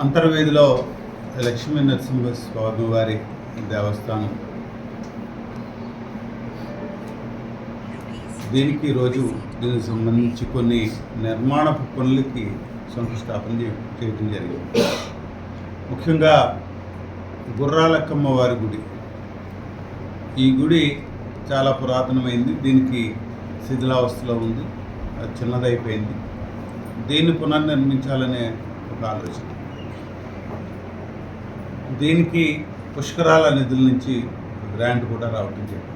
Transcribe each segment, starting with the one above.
అంతర్వేదిలో లక్ష్మీ నరసింహస్వామి వారి దేవస్థానం దీనికి దీనికి సంబంధించి కొన్ని నిర్మాణ పనులకి శంకుస్థాపన చేయడం జరిగింది. ముఖ్యంగా గుర్రాలక్కమ్మ వారి గుడి. ఈ గుడి చాలా పురాతనమైంది. దీనికి శిథిలావస్థలో ఉంది, చిన్నదైపోయింది. దీన్ని పునర్నిర్మించాలనే ఒక ఆలోచన. దీనికి పుష్కరాల నిధుల నుంచి గ్రాంట్ కూడా రావటం జరిగింది.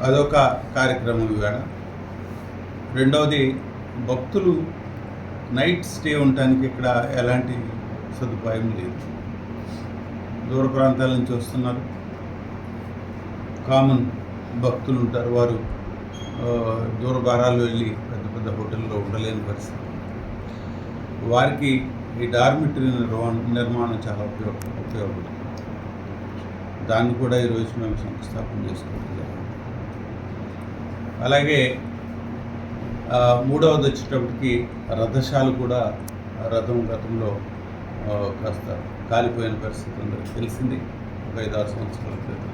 అదొక కార్యక్రమం ఇవాళ. రెండవది, భక్తులు నైట్ స్టే ఉండటానికి ఇక్కడ ఎలాంటి సదుపాయం లేదు. దూర ప్రాంతాల నుంచి వస్తున్నారు, కామన్ భక్తులు ఉంటారు. వారు దూర భారాలు వెళ్ళి పెద్ద పెద్ద హోటల్లో ఉండలేని పరిస్థితి. వారికి ఈ డార్మిటరీ నిర్మాణం చాలా ఉపయోగపడుతుంది. దాన్ని కూడా ఈరోజు మేము శంకుస్థాపన చేసుకోవడం జరిగింది. అలాగే మూడవది వచ్చేటప్పటికి రథశాల కూడా. రథం గతంలో కాస్త కాలిపోయిన పరిస్థితి అందరికీ తెలిసింది. ఒక 5-6 సంవత్సరాల క్రితం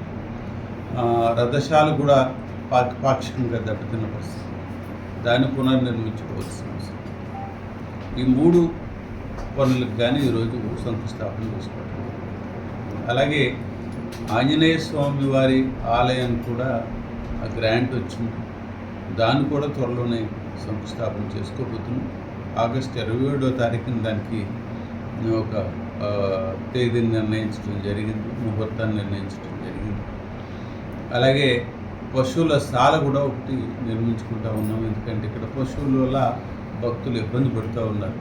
రథశాల కూడా పాక్షికంగా దెబ్బతిన్న పరిస్థితి. దాన్ని పునర్నిర్మించుకోవాల్సిన అవసరం. ఈ 3 పనులకు కానీ ఈరోజు శంకుస్థాపన చేసుకోవడం. అలాగే ఆంజనేయ స్వామి వారి ఆలయం కూడా గ్రాంట్ వచ్చింది. దాన్ని కూడా త్వరలోనే శంకుస్థాపన చేసుకోబోతున్నాం. ఆగస్టు 27వ తారీఖున దానికి ఒక తేదీని నిర్ణయించడం జరిగింది, ముహూర్తాన్ని నిర్ణయించడం జరిగింది. అలాగే పశువుల శాల కూడా ఒకటి నిర్మించుకుంటూ ఉన్నాం. ఎందుకంటే ఇక్కడ పశువుల వల్ల భక్తులు ఇబ్బంది పడుతూ ఉన్నారు.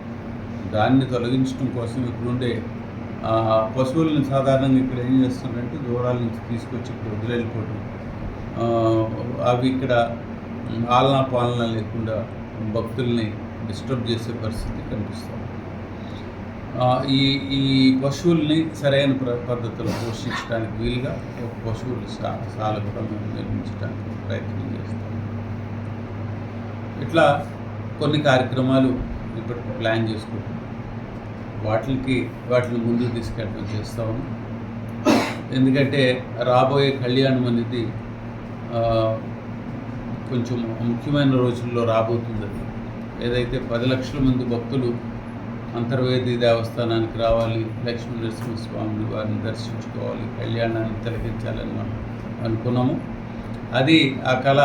దాన్ని తొలగించడం కోసం ఇక్కడుండే పశువులను సాధారణంగా ఇక్కడ ఏం చేస్తున్నారంటే దూరాల నుంచి తీసుకొచ్చి ఇక్కడ వదిలేళ్ళిపోవడం, అవి ఇక్కడ ఆలనా పాలన లేకుండా భక్తుల్ని డిస్టర్బ్ చేసే పరిస్థితి కనిపిస్తుంది. ఈ పశువుల్ని సరైన పద్ధతిలో పోషించడానికి వీలుగా ఒక పశువుల శాల కూడా మేము నిర్మించడానికి ప్రయత్నం చేస్తాం. ఇట్లా కొన్ని కార్యక్రమాలు ఇప్పటికి ప్లాన్ చేసుకుంటాం. వాటిని ముందుకు తీసుకెళ్ళడం చేస్తాము. ఎందుకంటే రాబోయే కళ్యాణం అనేది కొంచెం ముఖ్యమైన రోజుల్లో రాబోతుంది. ఏదైతే 10 లక్షల మంది భక్తులు అంతర్వేది దేవస్థానానికి రావాలి, లక్ష్మీ నరసింహస్వామి వారిని దర్శించుకోవాలి, కళ్యాణాన్ని తిలకించాలని మనం అనుకున్నాము. అది ఆ కళ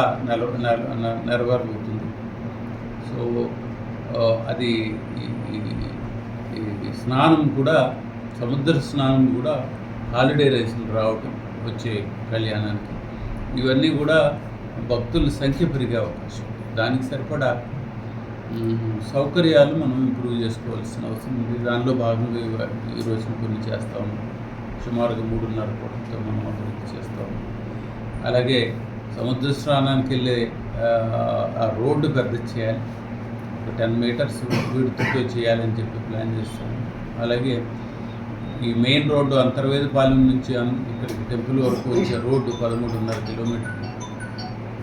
నెరవేరబోతుంది. సో అది ఈ స్నానం కూడా, సముద్ర స్నానం కూడా హాలిడే రేసులు రావటం వచ్చే కళ్యాణానికి, ఇవన్నీ కూడా భక్తుల సంఖ్య పెరిగే అవకాశం ఉంది. దానికి సరిపడా సౌకర్యాలు మనం ఇంప్రూవ్ చేసుకోవాల్సిన అవసరం ఉంది. దానిలో భాగంగా ఈరోజు కొన్ని చేస్తాము. సుమారుగా 3.5 కోట్లతో మనం అభివృద్ధి చేస్తాము. అలాగే సముద్ర స్నానానికి వెళ్ళే ఆ రోడ్డు పెద్ద చేయాలి, ఒక 10 మీటర్స్ విడుతుతో చేయాలని చెప్పి ప్లాన్ చేస్తాము. అలాగే ఈ మెయిన్ రోడ్డు అంతర్వేదిపాలెం నుంచి ఇక్కడికి టెంపుల్ వరకు వచ్చే రోడ్డు 13.5 కిలోమీటర్లు,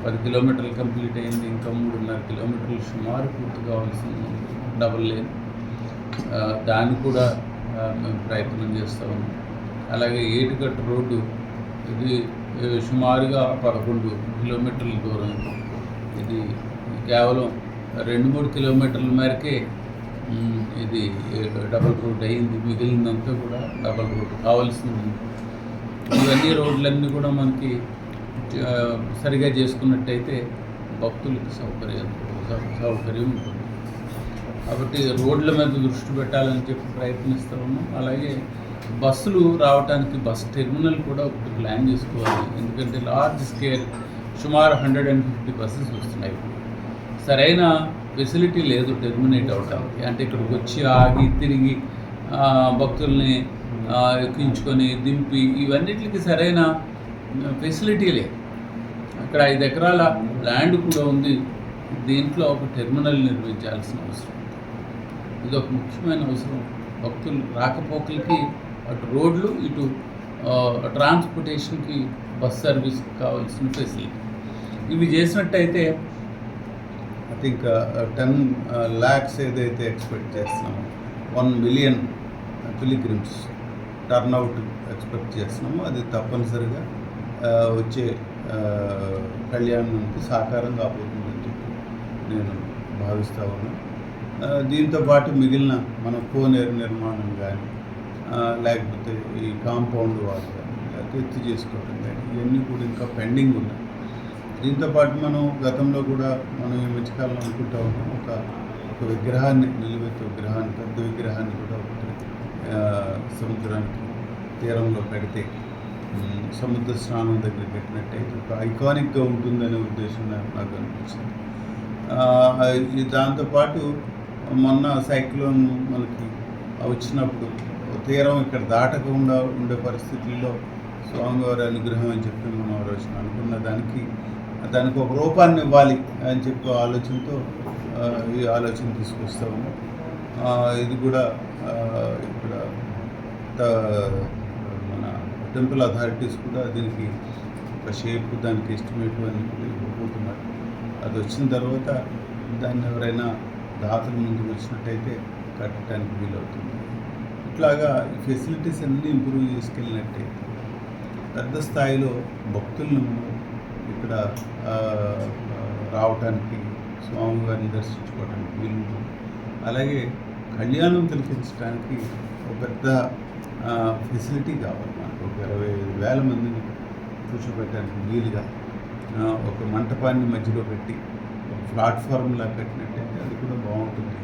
10 కిలోమీటర్లు కంప్లీట్ అయింది. ఇంకా 3.5 కిలోమీటర్లు సుమారు పూర్తి కావాల్సింది, డబుల్ లేన్. దాన్ని కూడా మేము ప్రయత్నం చేస్తాము. అలాగే ఏటుగట్టు రోడ్డు, ఇది సుమారుగా 11 కిలోమీటర్ల దూరం. ఇది కేవలం 2-3 కిలోమీటర్ల మేరకే ఇది డబల్ రోడ్ అయింది. మిగిలినంతా కూడా డబల్ రోడ్ కావాల్సింది. ఇవన్నీ రోడ్లన్నీ కూడా మనకి సరిగా చేసుకున్నట్టయితే భక్తులకి సౌకర్యం ఉంటుంది. కాబట్టి రోడ్ల మీద దృష్టి పెట్టాలని చెప్పి ప్రయత్నిస్తూ ఉన్నాం. అలాగే బస్సులు రావడానికి బస్ టెర్మినల్ కూడా ఒకటి ప్లాన్ చేసుకోవాలి. ఎందుకంటే లార్జ్ స్కేల్ సుమారు 150 బస్సెస్ వస్తున్నాయి. సరైన ఫెసిలిటీ లేదు టెర్మినేట్ అవడానికి. అంటే ఇక్కడికి వచ్చి ఆగి తిరిగి భక్తుల్ని ఎక్కించుకొని దింపి ఇవన్నిటికి సరైన ఫెసిలిటీ లేదు. అక్కడ 5 ఎకరాల ల్యాండ్ కూడా ఉంది. దీంట్లో ఒక టెర్మినల్ నిర్మించాల్సిన అవసరం. ఇది ఒక ముఖ్యమైన అవసరం. భక్తులు రాకపోకలకి అటు రోడ్లు, ఇటు ట్రాన్స్పోర్టేషన్కి బస్ సర్వీస్ కావాల్సిన ఫెసిలిటీ ఇవి చేసినట్టయితే ఐ థింక్ 10 lakhs ఏదైతే ఎక్స్పెక్ట్ చేస్తున్నామో 1 మిలియన్ పిలిగ్రిమ్స్ టర్న్అవుట్ ఎక్స్పెక్ట్ చేస్తున్నాము. అది తప్పనిసరిగా వచ్చే కళ్యాణానికి సాకారం కాబోతుందని చెప్పి నేను భావిస్తూ ఉన్నాను. దీంతోపాటు మిగిలిన మన కోనేరు నిర్మాణం కానీ, లేకపోతే ఈ కాంపౌండ్ వాల్ కానీ, లేకపోతే ఎత్తి చేసుకోవడం కానీ, ఇవన్నీ కూడా ఇంకా పెండింగ్ ఉన్నాయి. దీంతోపాటు మనం గతంలో కూడా మనం ఈ మధ్యకాలంలో అనుకుంటా ఉన్నాం, ఒక విగ్రహాన్ని, నిలువెత్తు విగ్రహాన్ని, పెద్ద విగ్రహాన్ని కూడా ఒకటి సముద్రానికి తీరంలో పెడితే, సముద్ర స్నానం దగ్గర పెట్టినట్టయితే ఒక ఐకానిక్గా ఉంటుందనే ఉద్దేశం నాకు అనిపించింది. దాంతోపాటు మొన్న సైక్లోన్ మనకి వచ్చినప్పుడు తీరం ఇక్కడ దాటకుండా ఉండే పరిస్థితుల్లో స్వామివారి అనుగ్రహం అని చెప్పి మనం ఆ రోజున అనుకున్న దానికి ఒక రూపాన్ని ఇవ్వాలి అని చెప్పి ఆలోచనతో ఈ ఆలోచన తీసుకొస్తా ఉన్నాం. ఇది కూడా ఇక్కడ మన టెంపుల్ అథారిటీస్ కూడా దీనికి ఒక షేప్, దానికి ఎస్టిమేట్ అని ఇవ్వబోతున్నారు. అది వచ్చిన తర్వాత దాన్ని ఎవరైనా దాతలు ముందుకు వచ్చినట్టయితే కట్టడానికి వీలవుతుంది. ఇట్లాగా ఈ ఫెసిలిటీస్ అన్నీ ఇంప్రూవ్ చేసుకెళ్ళినట్టయితే పెద్ద స్థాయిలో భక్తులను ఇక్కడ రావటానికి, స్వామివారిని దర్శించుకోవడానికి వీలుంటుంది. అలాగే కళ్యాణం తిలకించడానికి ఒక పెద్ద ఫెసిలిటీ కావాలి మనకు. ఒక 25,000 మందిని కూర్చోబెట్టడానికి వీలుగా ఒక మంటపాన్ని మధ్యలో పెట్టి ఒక ప్లాట్ఫామ్లా కట్టినట్టయితే అది కూడా బాగుంటుంది.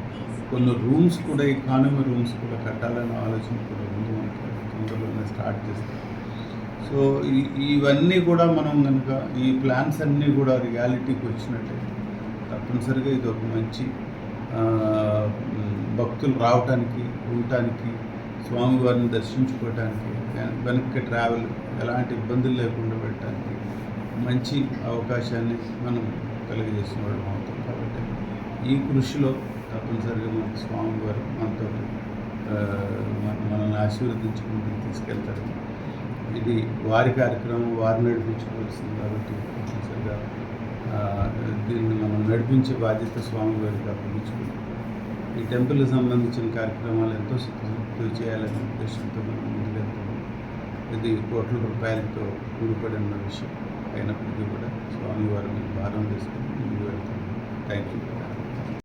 కొన్ని రూమ్స్ కూడా, ఎకానమీ రూమ్స్ కూడా కట్టాలనే ఆలోచన కూడా ఉంది మనకి. తొందరలోనే స్టార్ట్ చేస్తాం. సో ఇవన్నీ కూడా మనం కనుక ఈ ప్లాన్స్ అన్నీ కూడా రియాలిటీకి వచ్చినట్టయితే తప్పనిసరిగా ఇది ఒక మంచి భక్తులు రావటానికి, ఉండటానికి, స్వామివారిని దర్శించుకోవటానికి, వెనక్కి ట్రావెల్ ఎలాంటి ఇబ్బందులు లేకుండా వెళ్ళటానికి మంచి అవకాశాన్ని మనం కలిగజేసిన వాళ్ళం అవుతాం. కాబట్టి ఈ కృషిలో తప్పనిసరిగా మనకి స్వామివారు మనతో మనల్ని ఆశీర్వదించుకుంటూ తీసుకెళ్తారు. ఇది వారి కార్యక్రమం, వారు నడిపించుకోవాల్సింది. కాబట్టి తప్పనిసరిగా దీన్ని మనం నడిపించే బాధ్యత స్వామివారికి అప్పగించుకుంటాం. ఈ టెంపుల్కి సంబంధించిన కార్యక్రమాలు ఎంతో శక్తితో చేయాలనే ఉద్దేశంతో మనం ముందుకెళ్తాము. ఇది కోట్ల రూపాయలతో కూడిపడిన విషయం అయినప్పటికీ కూడా స్వామివారి మీద భారం వేసుకొని ముందుకు వెళ్తాము. Thank you.